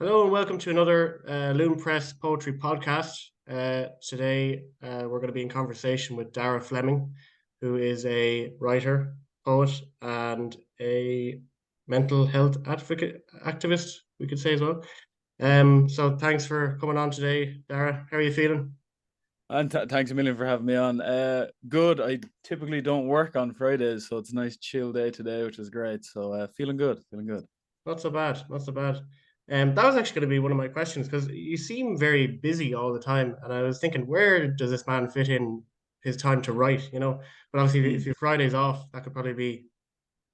Hello and welcome to another Loon Press Poetry podcast. Today we're going to be in conversation with Daragh Fleming, who is a writer, poet, and a mental health advocate activist, we could say as well. So thanks for coming on today, Daragh. How are you feeling? And thanks a million for having me on. Good. I typically don't work on Fridays, so it's a nice chill day today, which is great. So feeling good, feeling good. Not so bad, not so bad. That was actually going to be one of my questions because you seem very busy all the time, and I was thinking, where does this man fit in his time to write? But obviously, if Mm. your Friday's off, that could probably be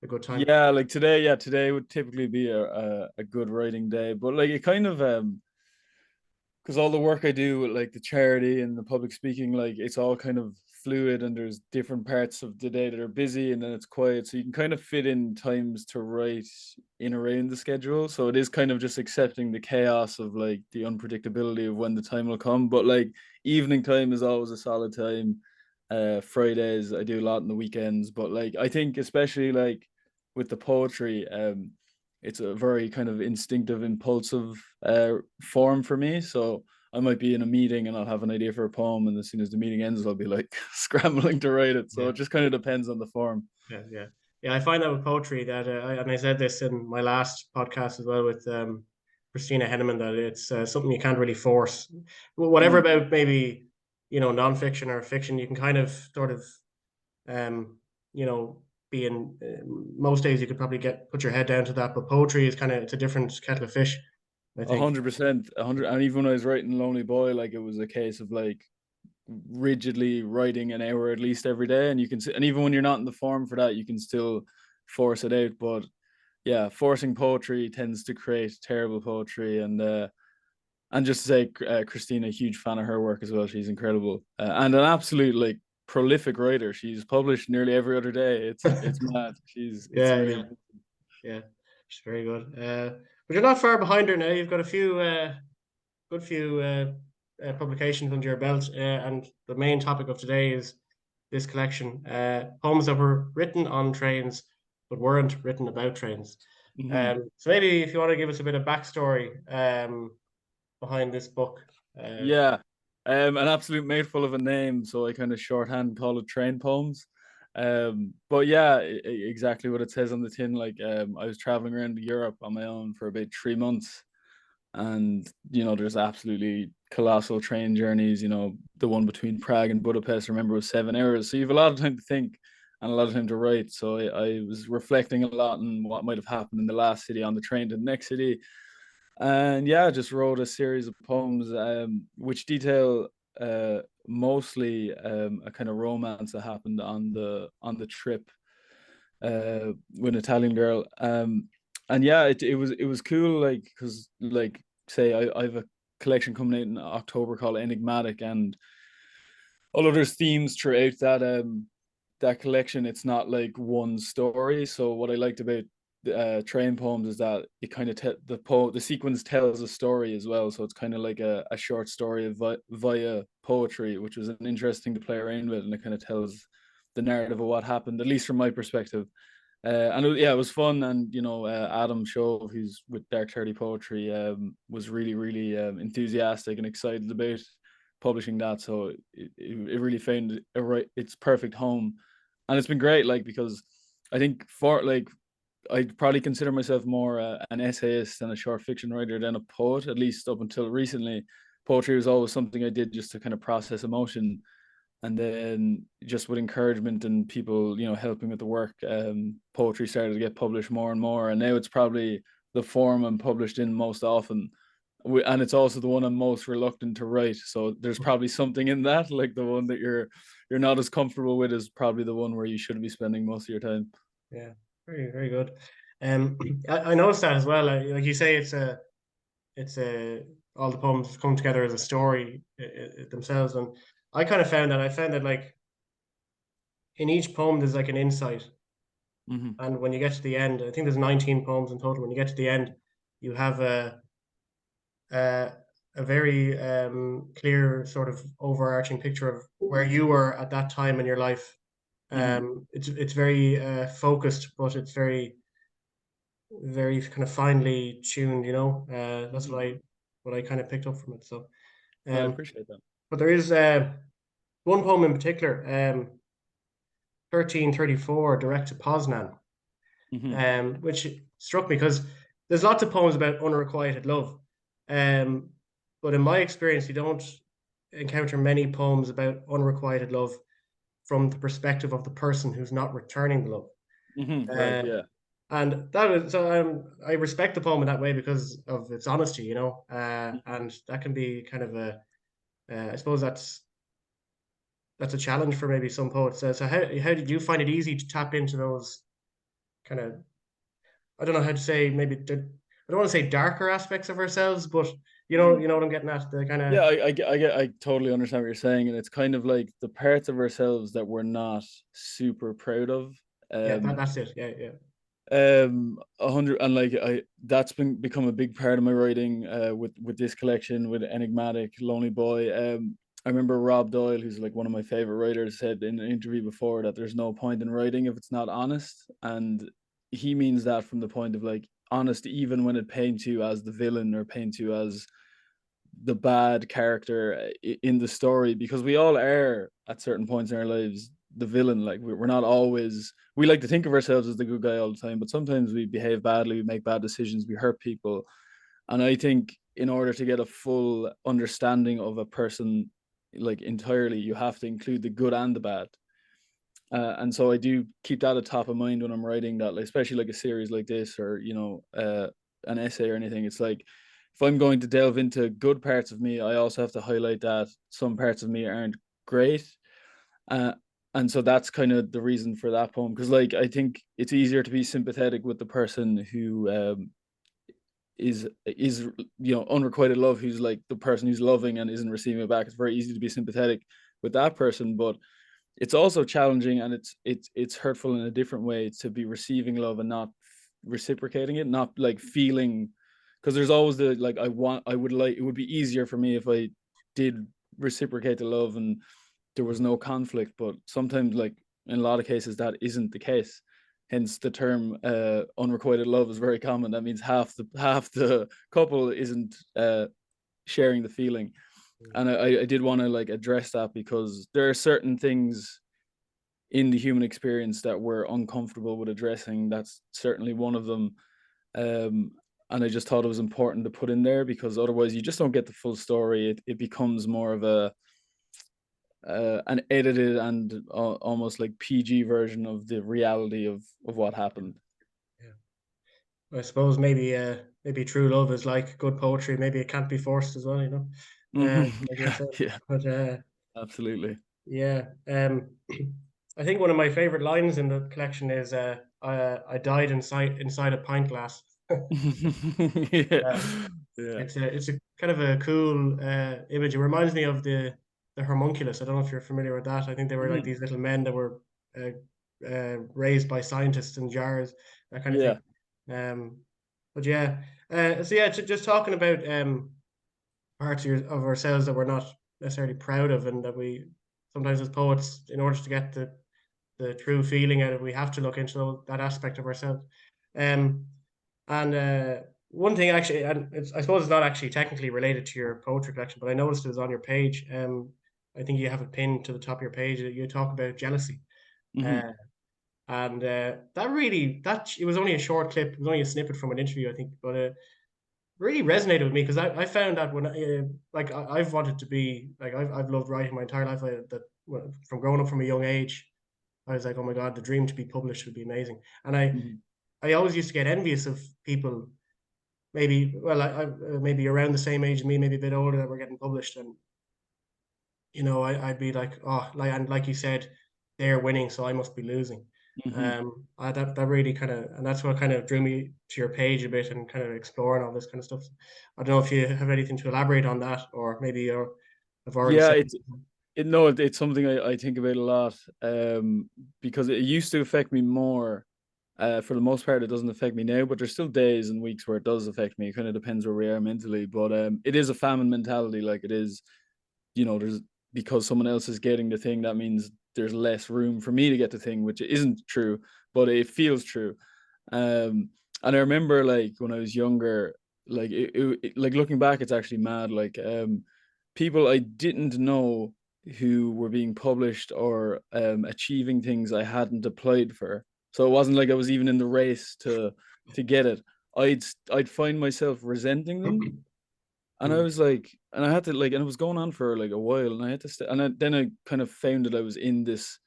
a good time. Yeah, like today, today would typically be a good writing day, but like it kind of because all the work I do with like the charity and the public speaking, like it's all kind of fluid and there's different parts of the day that are busy and then it's quiet. So you can kind of fit in times to write in around the schedule. So it is kind of just accepting the chaos of like the unpredictability of when the time will come. But like evening time is always a solid time. Fridays I do a lot in the weekends, but like I think especially like with the poetry, it's a very kind of instinctive, impulsive form for me. So I might be in a meeting and I'll have an idea for a poem, and as soon as the meeting ends, I'll be like scrambling to write it. So Yeah, it just kind of depends on the form. yeah. I find that with poetry that, and I said this in my last podcast as well with Christina Henneman, that it's something you can't really force. Whatever Mm. about maybe nonfiction or fiction, you can kind of sort of Um, you know, being most days you could probably get put your head down to that, but poetry is it's a different kettle of fish, I A think. 100%, 100. And even when I was writing Lonely Boy, like it was a case of like rigidly writing an hour at least every day, and you can, and even when you're not in the form for that, you can still force it out. But yeah, forcing poetry tends to create terrible poetry, and just to say, Christina, huge fan of her work as well. She's incredible, and an absolute like prolific writer. She's published nearly every other day. It's mad. It's Yeah, really yeah, yeah. She's very good. But you're not far behind her now. You've got a good few publications under your belt, and the main topic of today is this collection, poems that were written on trains but weren't written about trains. mm-hmm. So maybe if you want to give us a bit of backstory behind this book. Yeah. An absolute mouthful of a name, so I kind of shorthand call it train poems. But yeah, exactly what it says on the tin. Like, I was traveling around Europe on my own for about 3 months, and there's absolutely colossal train journeys. The one between Prague and Budapest, I remember, was 7 hours. So you have a lot of time to think and a lot of time to write. So I was reflecting a lot on what might have happened in the last city on the train to the next city, and yeah, I just wrote a series of poems, which detail mostly a kind of romance that happened on the trip with an Italian girl. And yeah, it was cool, like because like say I have a collection coming out in October called Enigmatic, and although there's themes throughout that collection, it's not like one story. So what I liked about train poems is that it kind of the sequence tells a story as well. So it's kind of like a short story via poetry, which was an interesting to play around with, and it kind of tells the narrative of what happened, at least from my perspective. And yeah, it was fun, and Adam Shove, who's with Dark 30 Poetry, was really, really enthusiastic and excited about publishing that. So it really found its perfect home, and it's been great. Like because I think for like I'd probably consider myself more an essayist and a short fiction writer than a poet, at least up until recently. Poetry was always something I did just to kind of process emotion, and then just with encouragement and people helping with the work, poetry started to get published more and more, and now it's probably the form I'm published in most often, and it's also the one I'm most reluctant to write. So there's probably something in that, like the one that you're not as comfortable with is probably the one where you should be spending most of your time. Yeah, very, very good. Um, I noticed that as well. Like you say, it's all the poems come together as a story themselves, and I found that like in each poem there's like an insight, Mm-hmm. and when you get to the end, I think there's 19 poems in total. When you get to the end, you have a, a very clear sort of overarching picture of where you were at that time in your life. Mm-hmm. It's very focused, but it's very very kind of finely tuned. That's Mhm. what I kind of picked up from it. So, I um, appreciate that. but there is one poem in particular, 1334, direct to Poznan, Hmm. which struck me because there's lots of poems about unrequited love, um, but in my experience, you don't encounter many poems about unrequited love from the perspective of the person who's not returning the love. Hmm. Right. Uh, Yeah. and that was so I respect the poem in that way because of its honesty, Mhm. and that can be kind of I suppose that's a challenge for maybe some poets. So how did you find it easy to tap into those kind of, I don't know how to say, maybe I don't want to say darker aspects of ourselves, but Mhm. you know what I'm getting at, the kind Yeah, of. I totally understand what you're saying, and it's kind of like the parts of ourselves that we're not super proud of. Yeah, Um, that's it. Yeah, yeah. 100, and like that's been become a big part of my writing. With this collection, with Enigmatic, Lonely Boy. I remember Rob Doyle, who's like one of my favorite writers, said in an interview before that there's no point in writing if it's not honest, and he means that from the point of like honest, even when it paints you as the villain or paints you as the bad character in the story, because we all are at certain points in our lives the villain. Like we're not always, we like to think of ourselves as the good guy all the time, but sometimes we behave badly, we make bad decisions, we hurt people. And I think in order to get a full understanding of a person like entirely, you have to include the good and the bad. And so I do keep that at top of mind when I'm writing that, like, especially like a series like this, or an essay or anything. It's like if I'm going to delve into good parts of me, I also have to highlight that some parts of me aren't great. Uh, and so that's kind of the reason for that poem, because like I think it's easier to be sympathetic with the person who is unrequited love, who's like the person who's loving and isn't receiving it back. It's very easy to be sympathetic with that person, but it's also challenging, and it's hurtful in a different way to be receiving love and not reciprocating it, not like feeling, because there's always the like I would like, it would be easier for me if I did reciprocate the love and there was no conflict, but sometimes, like in a lot of cases, that isn't the case. Hence the term unrequited love is very common. That means half the couple isn't sharing the feeling. And I did want to like address that, because there are certain things in the human experience that we're uncomfortable with addressing. That's certainly one of them. Um, and I just thought it was important to put in there, because otherwise you just don't get the full story. It becomes more of a an edited and almost like PG version of the reality of what happened. Yeah. I suppose maybe true love is like good poetry. Maybe it can't be forced as well, Mhm. like you're Yeah, saying. yeah, But absolutely. yeah, I think one of my favorite lines in the collection is I died inside a pint glass. Yeah, Uh, yeah. it's a kind of a cool image. It reminds me of the homunculus. I don't know if you're familiar with that. I think they were like Mhm. these little men that were uh, raised by scientists in jars, that kind of Yeah. thing. Um, but yeah, so yeah, just talking about parts of ourselves that we're not necessarily proud of, and that we sometimes as poets, in order to get the true feeling out of it, we have to look into that aspect of ourselves. Um, and one thing actually, and I suppose it's not actually technically related to your poetry collection, but I noticed it was on your page. I think you have it pinned to the top of your page. You talk about jealousy, uh, Mhm. and that it was only a short clip. It was only a snippet from an interview, I think, but really resonated with me because I found that when like I've wanted to be like I've loved writing my entire life. From growing up from a young age, I was like, oh my god, the dream to be published would be amazing. And Mhm. I always used to get envious of people, maybe maybe around the same age as me, maybe a bit older, that were getting published, and I'd be like, oh, like, and like you said, they're winning, so I must be losing. Mhm. That really kind of, and that's what kind of drew me to your page a bit, and kind of exploring all this kind of stuff. I don't know if you have anything to elaborate on that, or maybe you have already Yeah, said. it's something I think about a lot, because it used to affect me more. For the most part, it doesn't affect me now, but there's still days and weeks where it does affect me. It kind of depends where we are mentally, but it is a famine mentality. Like it is, there's, because someone else is getting the thing, that means there's less room for me to get the thing, which isn't true, but it feels true. Um, And I remember like when I was younger, like like looking back, it's actually mad. Like people I didn't know who were being published or achieving things I hadn't applied for. So it wasn't like I was even in the race to get it. I'd find myself resenting them, and I Mm, was like, and I had to like, and it was going on for like a while, and I had to, then I kind of found that I was in this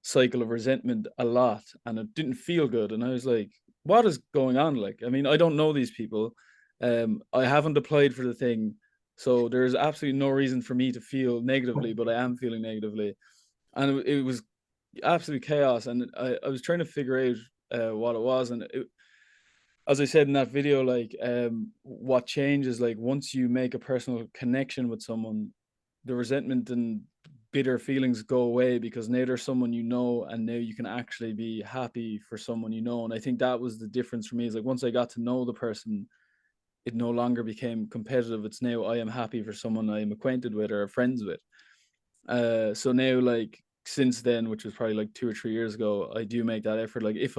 cycle of resentment a lot, and it didn't feel good. And I was like, what is going on? Like, I mean, I don't know these people. I haven't applied for the thing, so there's absolutely no reason for me to feel negatively, but I am feeling negatively. And it was absolute chaos, and I was trying to figure out what it was. And as I said in that video, like what changes, like once you make a personal connection with someone, the resentment and bitter feelings go away, because now there's someone you know, and now you can actually be happy for someone you know. And I think that was the difference for me, is like once I got to know the person, it no longer became competitive. It's now I am happy for someone I am acquainted with or friends with. So now, like since then, which was probably like 2 or 3 years ago, I do make that effort. Like if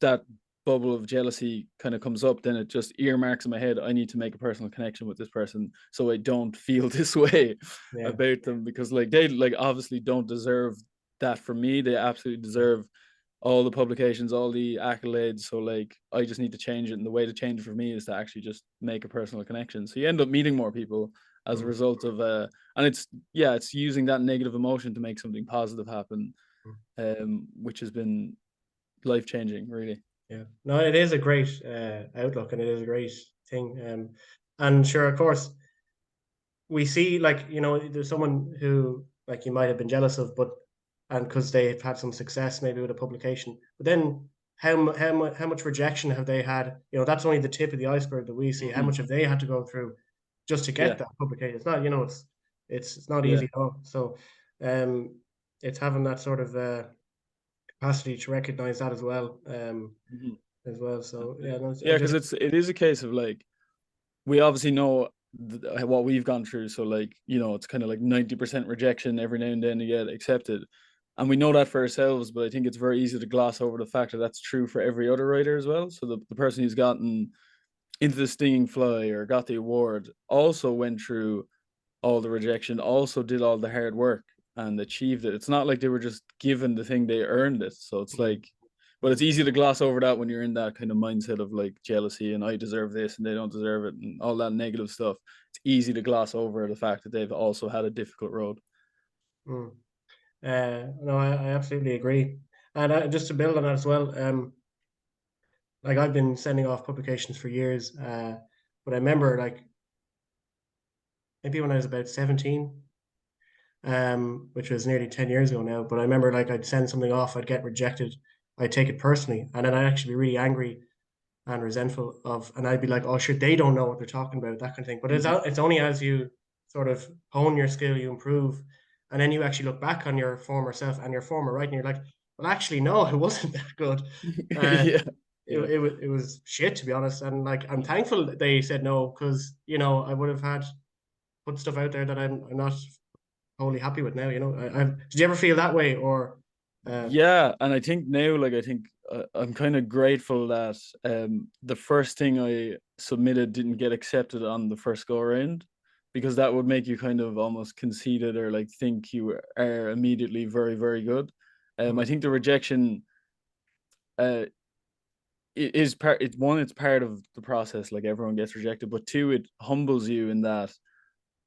that bubble of jealousy kind of comes up, then it just earmarks in my head, I need to make a personal connection with this person so I don't feel this way yeah. about them, because like they like obviously don't deserve that from me. They absolutely deserve all the publications, all the accolades. So like I just need to change it. And the way to change it for me is to actually just make a personal connection. So you end up meeting more people as a Mm, result of and it's yeah, it's using that negative emotion to make something positive happen, mm, which has been life changing, really. yeah. No, it is a great outlook, and it is a great thing. And sure, of course, we see, like, there's someone who, like, you might have been jealous of, but and because they've had some success maybe with a publication, but then how much rejection have they had? That's only the tip of the iceberg that we see. How Hmm. much have they had to go through just to get Yeah, that publication? It's not, it's not yeah. easy at all. So, um, it's having that sort of capacity to recognize that as well, Hmm. as well. So yeah, no, I Yeah, because just it is a case of like we obviously know what we've gone through. So like it's kind of like 90% rejection every now and then to get accepted, and we know that for ourselves. But I think it's very easy to gloss over the fact that that's true for every other writer as well. So the person who's gotten into the stinging fly or got the award also went through all the rejection, also did all the hard work and achieved it. It's not like they were just given the thing, they earned it. So it's mm, like, but it's easy to gloss over that when you're in that kind of mindset of like jealousy and I deserve this and they don't deserve it and all that negative stuff. It's easy to gloss over the fact that they've also had a difficult road. mm. No, I absolutely agree. And just to build on that as well, like, I've been sending off publications for years, but I remember, like, maybe when I was about 17, which was nearly 10 years ago now. But I remember, like, I'd send something off, I'd get rejected, I'd take it personally, and then I'd actually be really angry and resentful of, and I'd be like, oh, sure, they don't know what they're talking about, that kind of thing. But Mm-hmm. it's only as you sort of hone your skill, you improve, and then you actually look back on your former self and your former writing, you're like, well, actually, no, it wasn't that good. Uh, Yeah, it, yeah. it was shit, to be honest. And, like, I'm thankful that they said no, because I would have had put stuff out there that I'm not wholly happy with now. Did you ever feel that way, or uh, Yeah, and I think now, like, I think I'm kind of grateful that the first thing I submitted didn't get accepted on the first go around, because that would make you kind of almost conceited or like think you are immediately very, very good. I mm, think the rejection uh is part. It's one, it's part of the process. Like everyone gets rejected, but two, it humbles you in that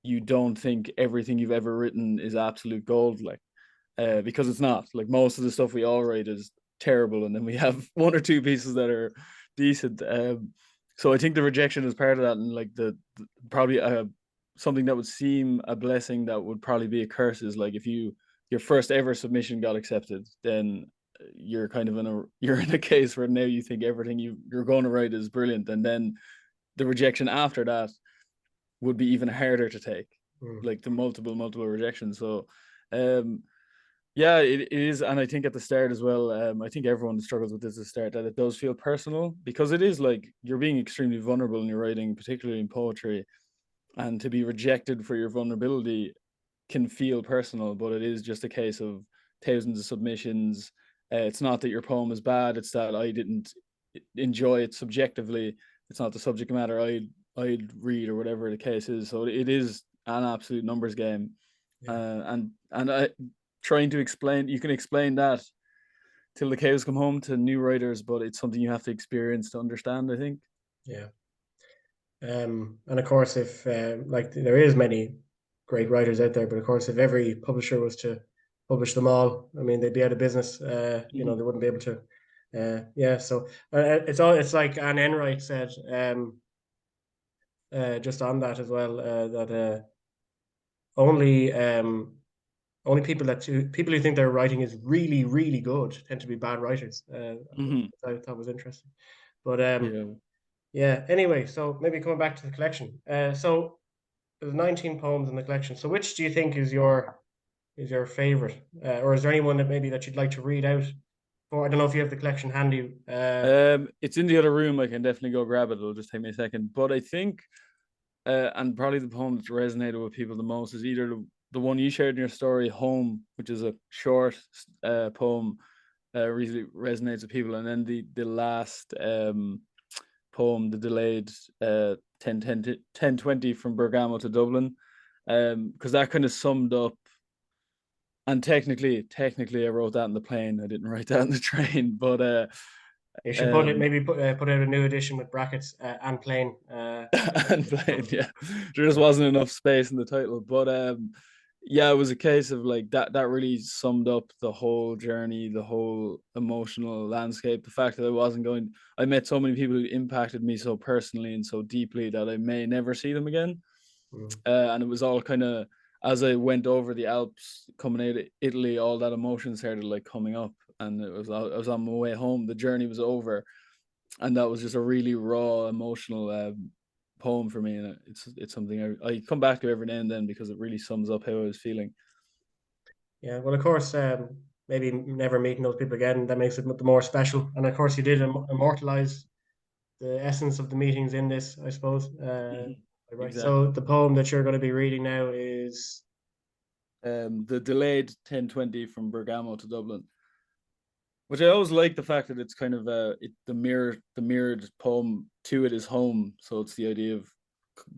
you don't think everything you've ever written is absolute gold. Like because it's not. Like most of the stuff we all write is terrible, and then we have one or two pieces that are decent. So I think the rejection is part of that, and like the probably something that would seem a blessing that would probably be a curse is like if your first ever submission got accepted, then you're kind of you're in a case where now you think everything you're going to write is brilliant, and then the rejection after that would be even harder to take, mm, like the multiple rejections. So um yeah, it is. And I think at the start as well, I think everyone struggles with this at the start, that it does feel personal, because it is like you're being extremely vulnerable in your writing, particularly in poetry. And to be rejected for your vulnerability can feel personal, but it is just a case of thousands of submissions. It's not that your poem is bad, it's that I didn't enjoy it subjectively. It's not the subject matter I'd read or whatever the case is. So it is an absolute numbers game, Yeah, and I trying to explain. You can explain that till the cows come home to new writers, but it's something you have to experience to understand, I think. yeah. And of course, if like there is many great writers out there, but of course, if every publisher was to publish them all, I mean, they'd be out of business. They wouldn't be able to. Yeah, so it's like Anne Enright said, just on that as well, that only only people who think their writing is really really good tend to be bad writers. Mm-hmm. I thought was interesting, but Yeah. yeah. Anyway, so maybe coming back to the collection. So there's 19 poems in the collection. So which do you think is your favorite, or is there anyone that maybe that you'd like to read out? Or I don't know if you have the collection handy. It's in the other room. I can definitely go grab it. It'll just take me a second. But I think, and probably the poem that's resonated with people the most is either the one you shared in your story, "Home," which is a short poem, really resonates with people, and then the last poem, the delayed 1020 from Bergamo to Dublin, because that kind of summed up. And technically, I wrote that in the plane. I didn't write that in the train, but You should put it um, maybe put out a new edition with brackets and plain. and playing, yeah. There just wasn't enough space in the title. But yeah, it was a case of like that really summed up the whole journey, the whole emotional landscape. The fact that I met so many people who impacted me so personally and so deeply that I may never see them again. Mm. And it was all kind of, as I went over the Alps coming out of Italy, all that emotion started like coming up, and I was on my way home. The journey was over, and that was just a really raw emotional poem for me, and it's something I come back to every now and then because it really sums up how I was feeling. Yeah, well, of course, maybe never meeting those people again, that makes it the more special. And of course, you did immortalize the essence of the meetings in this, I suppose. Mhm. Right. Exactly. So the poem that you're going to be reading now is The delayed 1020 from Bergamo to Dublin, which I always like the fact that it's kind of the mirrored poem to it is home. So it's the idea of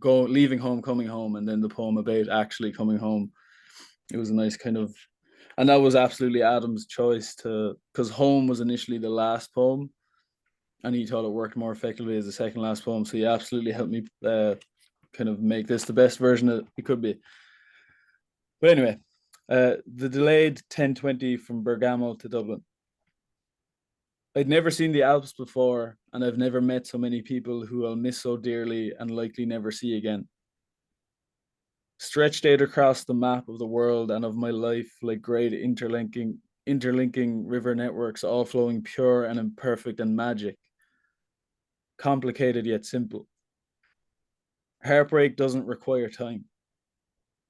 leaving home, coming home, and then the poem about actually coming home. It was a nice kind of, and that was absolutely Adam's choice to, because home was initially the last poem, and he thought it worked more effectively as the second last poem. So he absolutely helped me kind of make this the best version that it could be. But anyway, the delayed 1020 from Bergamo to Dublin. I'd never seen the Alps before, and I've never met so many people who I'll miss so dearly and likely never see again. Stretched out across the map of the world and of my life like great interlinking river networks, all flowing pure and imperfect and magic, complicated yet simple. Heartbreak doesn't require time.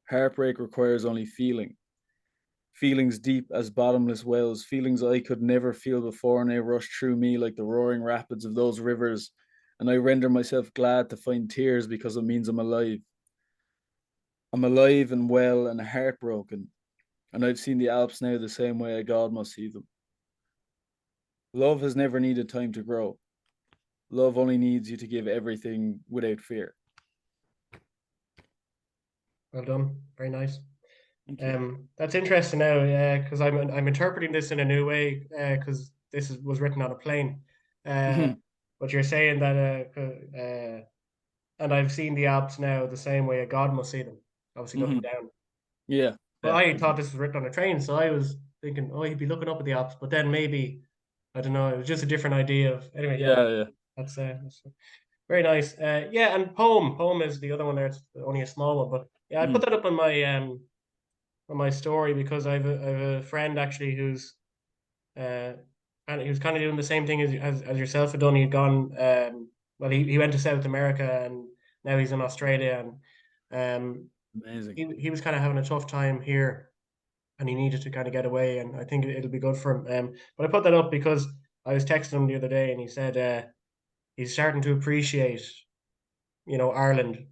Heartbreak requires only feeling. Feelings deep as bottomless wells, feelings I could never feel before, and they rush through me like the roaring rapids of those rivers. And I render myself glad to find tears because it means I'm alive. I'm alive and well and heartbroken, and I've seen the Alps now the same way a God must see them. Love has never needed time to grow. Love only needs you to give everything without fear. well done, very nice. Thank you. That's interesting now, because I'm interpreting this in a new way, because was written on a plane. Uh, Mhm, but you're saying that, and I've seen the Alps now the same way a God must see them, obviously looking mhm. down. Yeah, Well, yeah, I thought exactly. this was written on a train, so I was thinking, oh, he'd be looking up at the Alps, but then maybe I don't know, it was just a different idea of anyway. Yeah, Yeah, yeah. that's very nice. Yeah, and poem is the other one there. It's only a small one, but yeah, I put Mhm, that up on my story because I have a friend actually who's uh and he was kind of doing the same thing as yourself had done. He'd gone well, he went to South America and now he's in Australia and amazing. he was kind of having a tough time here and he needed to kind of get away and I think it'll be good for him. But I put that up because I was texting him the other day and he said he's starting to appreciate Ireland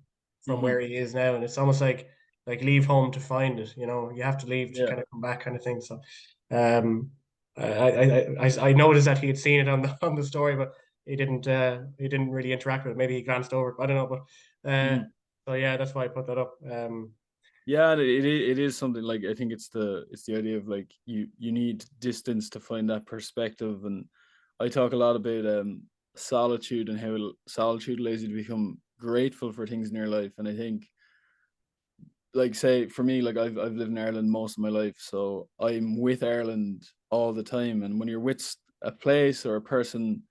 from Mhm, where he is now, and it's almost like leave home to find it. You have to leave to yeah. kind of come back, kind of thing. So, I noticed that he had seen it on the on the story, but he didn't really interact with it. Maybe he glanced over it. I don't know, but Mhm. so yeah, that's why I put that up. Yeah, it is something like I think it's the idea of like you need distance to find that perspective, and I talk a lot about solitude and how solitude allows you to become grateful for things in your life, and I think like say for me like I've lived in Ireland most of my life, so I'm with Ireland all the time, and when you're with a place or a person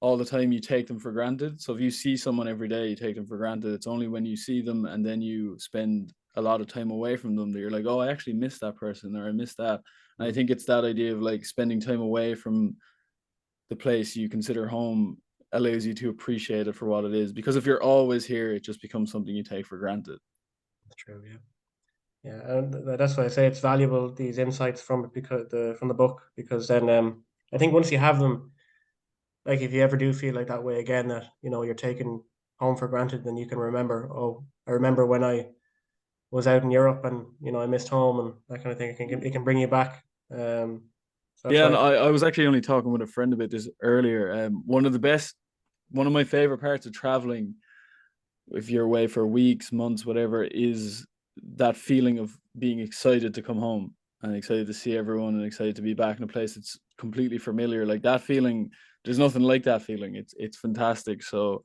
all the time, you take them for granted. So if you see someone every day, you take them for granted. It's only when you see them and then you spend a lot of time away from them that you're like, oh, I actually miss that person or I miss that. And I mm, think it's that idea of like spending time away from the place you consider home allows you to appreciate it for what it is. Because if you're always here, it just becomes something you take for granted. that's true. Yeah. Yeah, and that's why I say it's valuable, these insights from it, because from the book, because then I think once you have them, like if you ever do feel like that way again, that you're taking home for granted, then you can remember, oh, I remember when I was out in Europe and I missed home and that kind of thing. It can bring you back. So that's Yeah, and why. I was actually only talking with a friend about this earlier. One of my favorite parts of traveling, if you're away for weeks, months, whatever, is that feeling of being excited to come home and excited to see everyone and excited to be back in a place that's completely familiar. Like that feeling, there's nothing like that feeling. It's fantastic. So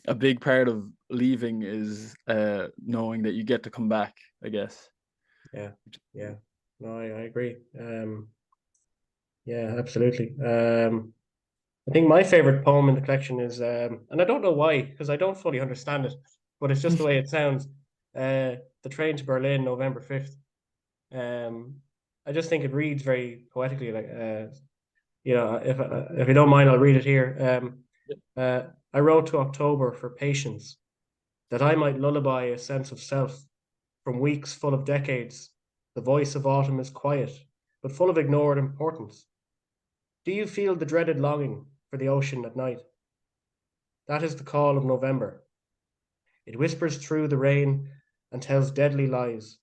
a big part of leaving is knowing that you get to come back, I guess. Yeah, yeah. No, I agree. Yeah, absolutely. I think my favorite poem in the collection is, and I don't know why, because I don't fully understand it, but it's just the way it sounds. The Train to Berlin, November 5th. Um, I just think it reads very poetically. Like, if you don't mind, I'll read it here. I wrote to October for patience, that I might lullaby a sense of self from weeks full of decades. The voice of autumn is quiet, but full of ignored importance. Do you feel the dreaded longing for the ocean at night? That is the call of November. It whispers through the rain and tells deadly lies.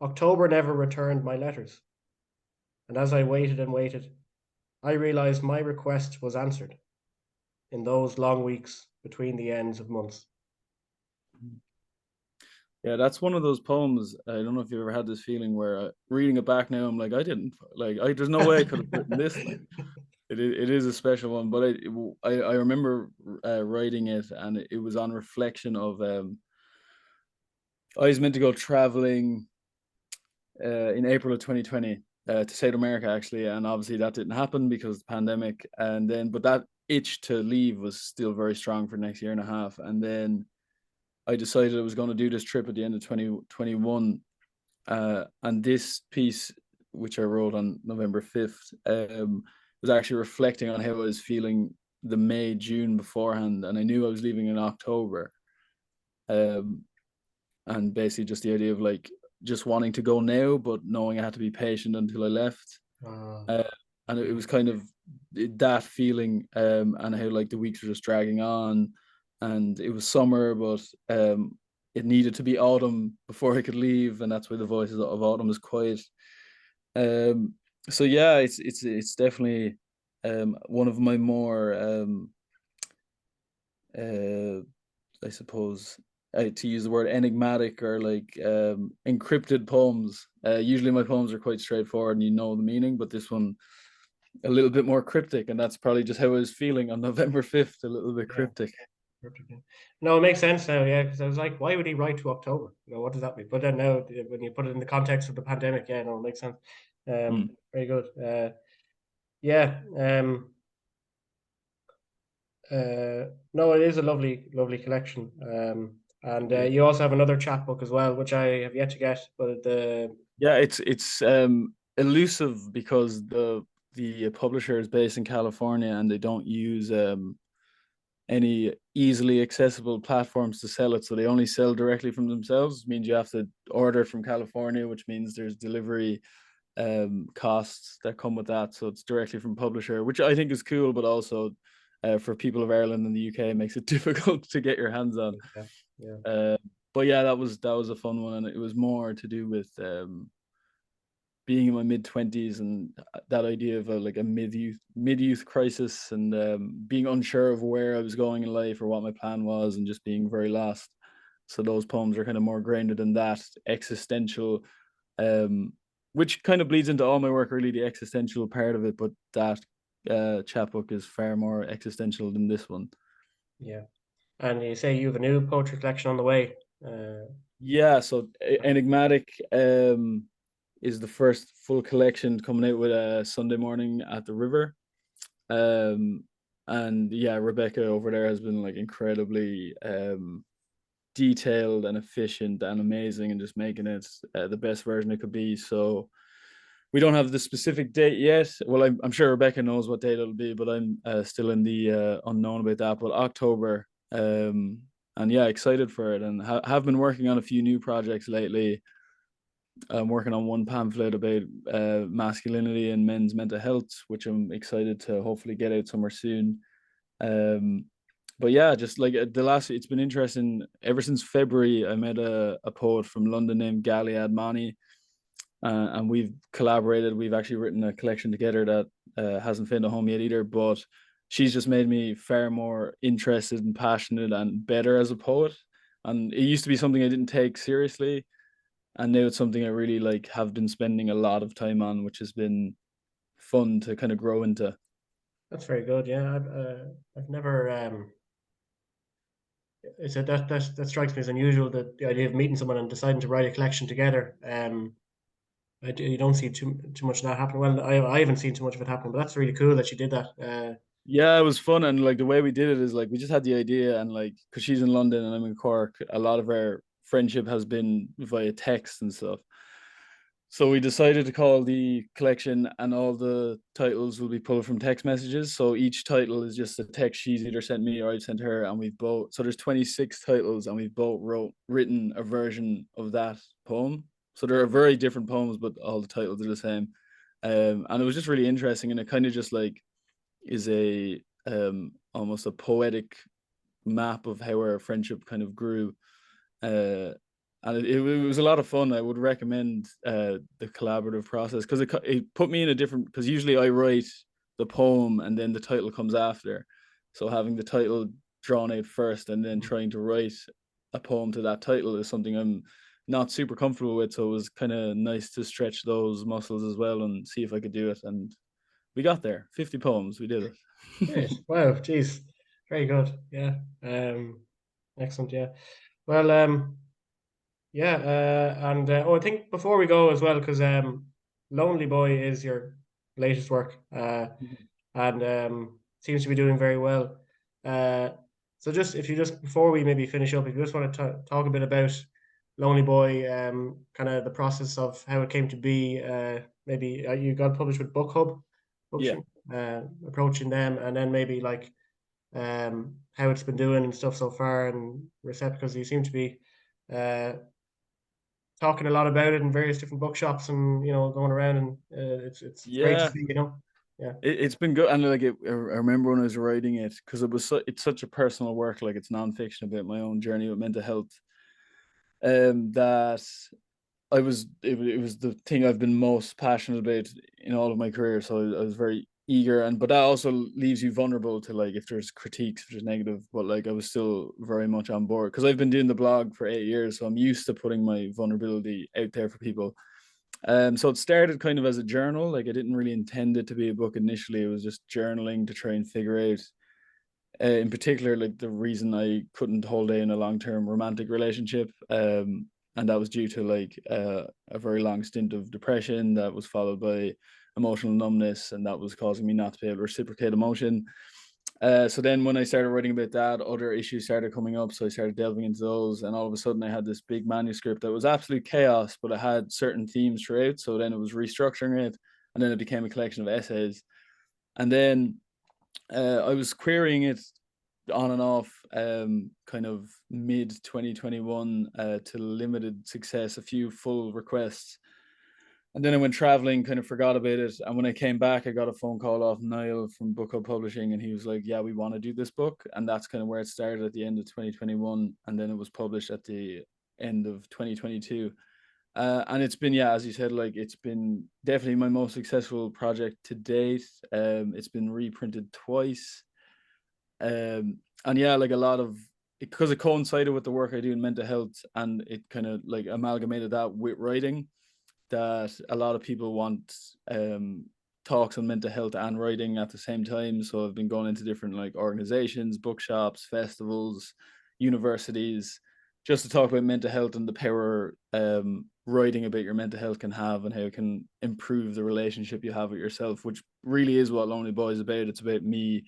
October never returned my letters, and as I waited and waited, I realized my request was answered in those long weeks between the ends of months. Yeah, that's one of those poems. I don't know if you've ever had this feeling where reading it back now, I'm like, I didn't like. There's no way I could have written this. Like, it is a special one, but I remember writing it, and it was on reflection of I was meant to go traveling in April of 2020 to South America actually, and obviously that didn't happen because of the pandemic. And then, but that itch to leave was still very strong for the next year and a half. And then I decided I was going to do this trip at the end of 2021, and this piece, which I wrote on November 5th, was actually reflecting on how I was feeling the May, June beforehand. And I knew I was leaving in October. Um, and basically just the idea of like just wanting to go now, but knowing I had to be patient until I left. uh, Uh, and it yeah, was kind of that feeling, and how like the weeks were just dragging on, and it was summer, but it needed to be autumn before I could leave, and that's why the voices of autumn is quiet. Um, so yeah, it's definitely one of my more uh, I suppose, to use the word enigmatic or like encrypted poems. Usually my poems are quite straightforward and you know the meaning, but this one a little bit more cryptic, and that's probably just how I was feeling on November 5th, a little bit yeah. cryptic. Perfect. Yeah. No, it makes sense now. Yeah, because I was like, why would he write to October? What does that mean? But then now, when you put it in the context of the pandemic, yeah, no, it makes sense. Mm. Very good. Yeah. No, it is a lovely, lovely collection. And you also have another chapbook as well, which I have yet to get. But the Yeah, it's elusive because the publisher is based in California and they don't use any easily accessible platforms to sell it. So they only sell directly from themselves. It means you have to order from California, which means there's delivery costs that come with that. So it's directly from publisher, which I think is cool, but also for people of Ireland and the UK, it makes it difficult to get your hands on. yeah, yeah, Uh, but yeah, that was a fun one, and it was more to do with being in my mid-20s and that idea of like a mid-youth crisis, and being unsure of where I was going in life or what my plan was, and just being very lost. So those poems are kind of more grounded in that existential, which kind of bleeds into all my work, really, the existential part of it. But that chapbook is far more existential than this one. Yeah. And you say you have a new poetry collection on the way. Yeah, so Enigmatic is the first full collection coming out with a Sunday morning at the river. And yeah, Rebecca over there has been like incredibly detailed and efficient and amazing, and just making it the best version it could be. So we don't have the specific date yet. Well, I'm sure Rebecca knows what date it'll be, but I'm still in the unknown about that. But October, and yeah, excited for it, and have been working on a few new projects lately. I'm working on one pamphlet about masculinity and men's mental health, which I'm excited to hopefully get out somewhere soon. Um, but yeah, just like it's been interesting ever since February. I met a poet from London named Gali Admani, and we've collaborated. We've actually written a collection together that hasn't found a home yet either, but she's just made me far more interested and passionate and better as a poet. And it used to be something I didn't take seriously, and now it's something I really like have been spending a lot of time on, which has been fun to kind of grow into. That's very good. Yeah, I've never it's a, that strikes me as unusual, that the idea of meeting someone and deciding to write a collection together. You don't see too much of that happening. Well, I haven't seen too much of it happen, but that's really cool that you did that. Yeah, it was fun, and like the way we did it is like we just had the idea, and like because she's in London and I'm in Cork, a lot of our friendship has been via text and stuff. So we decided to call the collection, and all the titles will be pulled from text messages. So each title is just a text she's either sent me or I've sent her, and we've both. So there's 26 titles, and we've both written a version of that poem. So there are very different poems, but all the titles are the same. And it was just really interesting, and it kind of just like is a almost a poetic map of how our friendship kind of grew. Uh, and it was a lot of fun. I would recommend the collaborative process, because it put me in a different, because usually I write the poem and then the title comes after. So having the title drawn out first and then trying to write a poem to that title is something I'm not super comfortable with. So it was kind of nice to stretch those muscles as well and see if I could do it. And we got there. 50 poems. We did it. Great. Wow. Geez. Very good. Yeah. Excellent. Yeah. Well. Yeah. And oh, I think before we go as well, because Lonely Boy is your latest work. And seems to be doing very well. Uh, so just if you just before we maybe finish up, if you just want to talk a bit about Lonely Boy, kind of the process of how it came to be. Maybe you got published with Book Hub Yeah. Publishing, approaching them, and then maybe like how it's been doing and stuff so far, and recept, because you seem to be uh, talking a lot about it in various different bookshops, and going around, and it's great to Yeah. see. Yeah. It's been good, and like I remember when I was writing it, because it's such a personal work, like it's nonfiction about my own journey with mental health. That it was the thing I've been most passionate about in all of my career. So I was very eager, but that also leaves you vulnerable to like if there's critiques, if there's negative. But like I was still very much on board, because I've been doing the blog for 8 years, so I'm used to putting my vulnerability out there for people. So it started kind of as a journal. Like I didn't really intend it to be a book initially. It was just journaling to try and figure out, in particular, like the reason I couldn't hold in a long-term romantic relationship. And that was due to like a very long stint of depression that was followed by emotional numbness, and that was causing me not to be able to reciprocate emotion. So then when I started writing about that, other issues started coming up. So I started delving into those, and all of a sudden I had this big manuscript that was absolute chaos, but it had certain themes throughout. So then it was restructuring it, and then it became a collection of essays. And then I was querying it on and off, kind of mid 2021, to limited success, a few full requests. And then I went traveling, kind of forgot about it. And when I came back, I got a phone call off Niall from Book Hub Publishing, and he was like, "Yeah, we want to do this book." And that's kind of where it started at the end of 2021. And then it was published at the end of 2022. And it's been, yeah, as you said, like it's been definitely my most successful project to date. It's been reprinted twice. And yeah, like a lot of, because it coincided with the work I do in mental health, and it kind of like amalgamated that with writing, that a lot of people want talks on mental health and writing at the same time. So I've been going into different like organizations, bookshops, festivals, universities, just to talk about mental health and the power writing about your mental health can have, and how it can improve the relationship you have with yourself, which really is what Lonely Boy is about. It's about me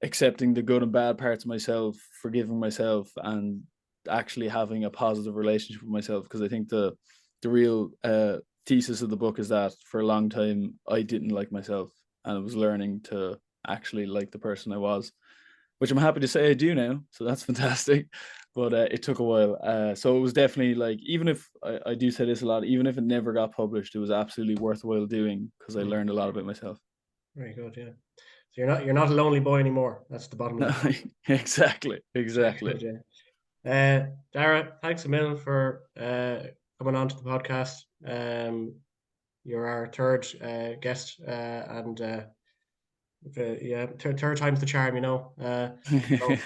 accepting the good and bad parts of myself, forgiving myself, and actually having a positive relationship with myself. Because I think the real thesis of the book is that for a long time I didn't like myself, and I was learning to actually like the person I was, which I'm happy to say I do now. So that's fantastic. But it took a while. So it was definitely like, even if I do say this a lot, even if it never got published, it was absolutely worthwhile doing, because I learned a lot about myself. Very good, yeah. So you're not a lonely boy anymore. That's the bottom of No, the story. exactly, Very exactly. good, yeah. Daragh, thanks a million for coming on to the podcast. You're our third guest, and yeah, third time's the charm, you know. So,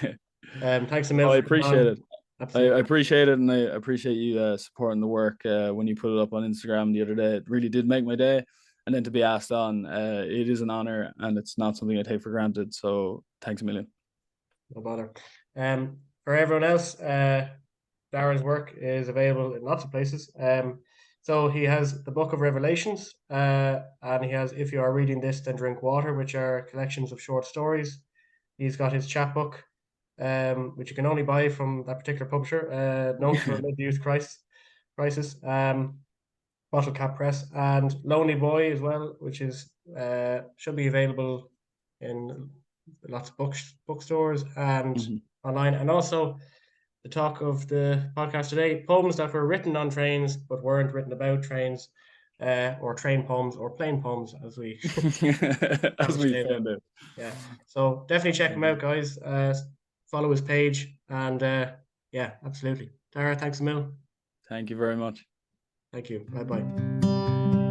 thanks a Oh, million I for coming appreciate on. it. I Absolutely, appreciate it, and I appreciate you supporting the work when you put it up on Instagram the other day. It really did make my day. And then to be asked on, it is an honor, and it's not something I take for granted. So thanks a million. no bother. For everyone else, Darren's work is available in lots of places. So he has the Book of Revelations, and he has If You Are Reading This, Then Drink Water, which are collections of short stories. He's got his chapbook, which you can only buy from that particular publisher, Notes for a Mid-Youth Crisis, Bottle Cap Press, and Lonely Boy as well, which is should be available in lots of bookstores and Mhm. online, and also the talk of the podcast today: poems that were written on trains but weren't written about trains, or train poems, or plain poems, as we have As it we today now. found out. Yeah, so definitely check him Mhm. out, guys. Follow his page, and yeah, absolutely. Tara, thanks a mil. Thank you very much. Thank you. Bye bye.